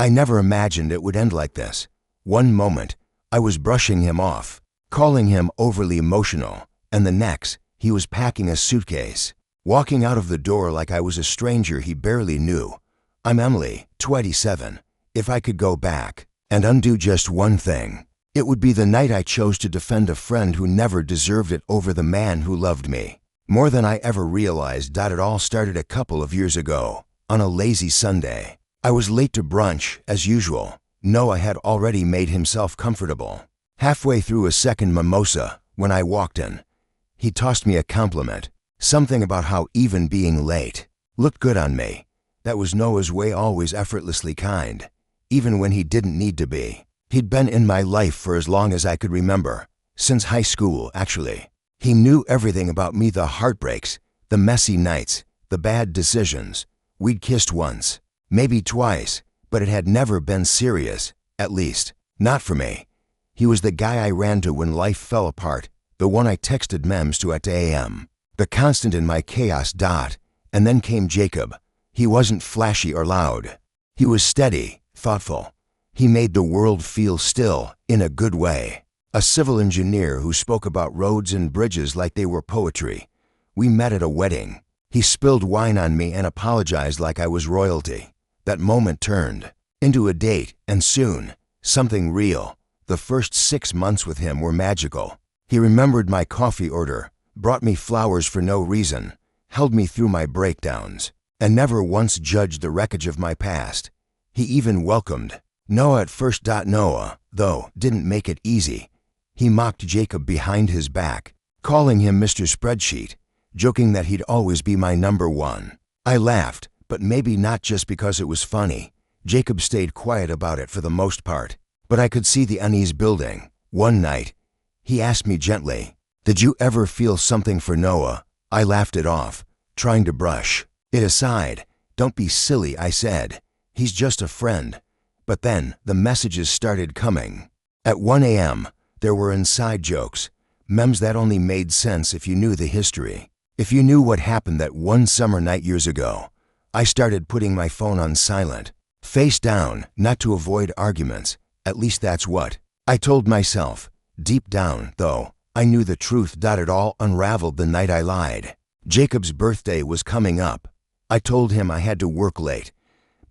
I never imagined it would end like this. One moment, I was brushing him off, calling him overly emotional, and the next, he was packing a suitcase, walking out of the door like I was a stranger he barely knew. I'm Emily, 27. If I could go back and undo just one thing, it would be the night I chose to defend a friend who never deserved it over the man who loved me more than I ever realized. It all started a couple of years ago, on a lazy Sunday. I was late to brunch, as usual. Noah had already made himself comfortable, halfway through a second mimosa, when I walked in. He tossed me a compliment, something about how even being late looked good on me. That was Noah's way, always effortlessly kind, even when he didn't need to be. He'd been in my life for as long as I could remember, since high school, actually. He knew everything about me, the heartbreaks, the messy nights, the bad decisions. We'd kissed once, maybe twice, but it had never been serious, at least, not for me. He was the guy I ran to when life fell apart, the one I texted memes to at a.m., the constant in my chaos. And then came Jacob. He wasn't flashy or loud. He was steady, thoughtful. He made the world feel still, in a good way. A civil engineer who spoke about roads and bridges like they were poetry. We met at a wedding. He spilled wine on me and apologized like I was royalty. That moment turned into a date, and soon, something real. The first 6 months with him were magical. He remembered my coffee order, brought me flowers for no reason, held me through my breakdowns, and never once judged the wreckage of my past. He even welcomed Noah at first. Noah, though, didn't make it easy. He mocked Jacob behind his back, calling him Mr. Spreadsheet, joking that he'd always be my number one. I laughed, but maybe not just because it was funny. Jacob stayed quiet about it for the most part, but I could see the unease building. One night, he asked me gently, "Did you ever feel something for Noah?" I laughed it off, trying to brush it aside. "Don't be silly," I said. "He's just a friend." But then, the messages started coming. At 1 a.m., there were inside jokes, memes that only made sense if you knew the history. If you knew what happened that one summer night years ago. I started putting my phone on silent, face down, not to avoid arguments. At least that's what I told myself. Deep down, though, I knew the truth. It all unraveled the night I lied. Jacob's birthday was coming up. I told him I had to work late.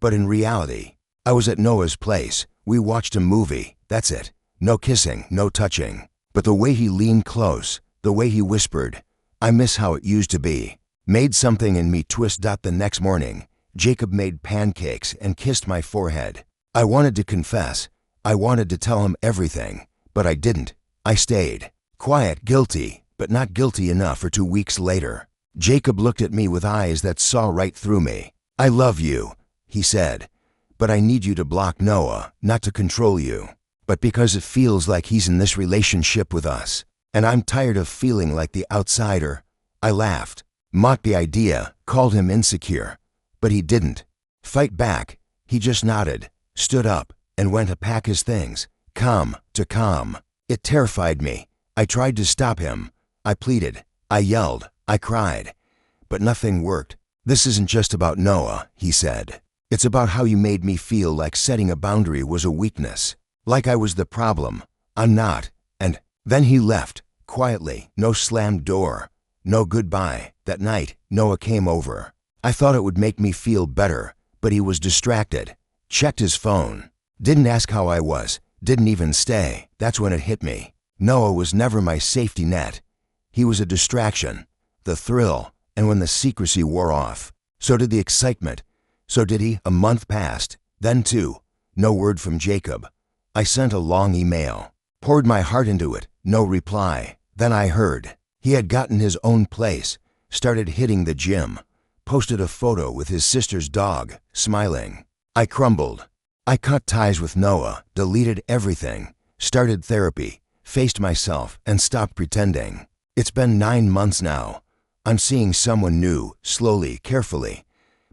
But in reality, I was at Noah's place. We watched a movie, that's it. No kissing, no touching. But the way he leaned close, the way he whispered, "I miss how it used to be," made something in me twist. The next morning, Jacob made pancakes and kissed my forehead. I wanted to confess. I wanted to tell him everything, but I didn't. I stayed quiet, guilty, but not guilty enough. For 2 weeks later, Jacob looked at me with eyes that saw right through me. "I love you," he said, "but I need you to block Noah, not to control you, but because it feels like he's in this relationship with us, and I'm tired of feeling like the outsider." I laughed, mocked the idea, called him insecure, but he didn't fight back. He just nodded, stood up, and went to pack his things, calm. It terrified me. I tried to stop him. I pleaded. I yelled. I cried. But nothing worked. "This isn't just about Noah," he said. "It's about how you made me feel, like setting a boundary was a weakness. Like I was the problem. I'm not." And then he left, quietly. No slammed door. No goodbye. That night, Noah came over. I thought it would make me feel better, but he was distracted. Checked his phone. Didn't ask how I was. Didn't even stay. That's when it hit me. Noah was never my safety net. He was a distraction. The thrill, and when the secrecy wore off, so did the excitement. So did he. A month passed. Then 2. No word from Jacob. I sent a long email. Poured my heart into it. No reply. Then I heard. He had gotten his own place. Started hitting the gym. Posted a photo with his sister's dog, smiling. I crumbled. I cut ties with Noah, deleted everything, started therapy, faced myself, and stopped pretending. It's been 9 months now. I'm seeing someone new, slowly, carefully.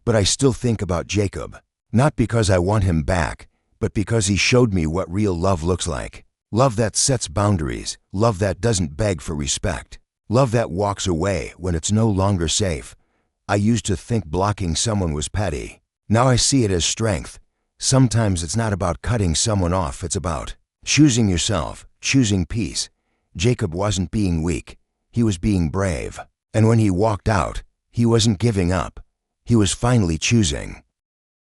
But I still think about Jacob. Not because I want him back, but because he showed me what real love looks like. Love that sets boundaries. Love that doesn't beg for respect. Love that walks away when it's no longer safe. I used to think blocking someone was petty. Now I see it as strength. Sometimes it's not about cutting someone off, it's about choosing yourself, choosing peace. Jacob wasn't being weak, he was being brave. And when he walked out, he wasn't giving up. He was finally choosing.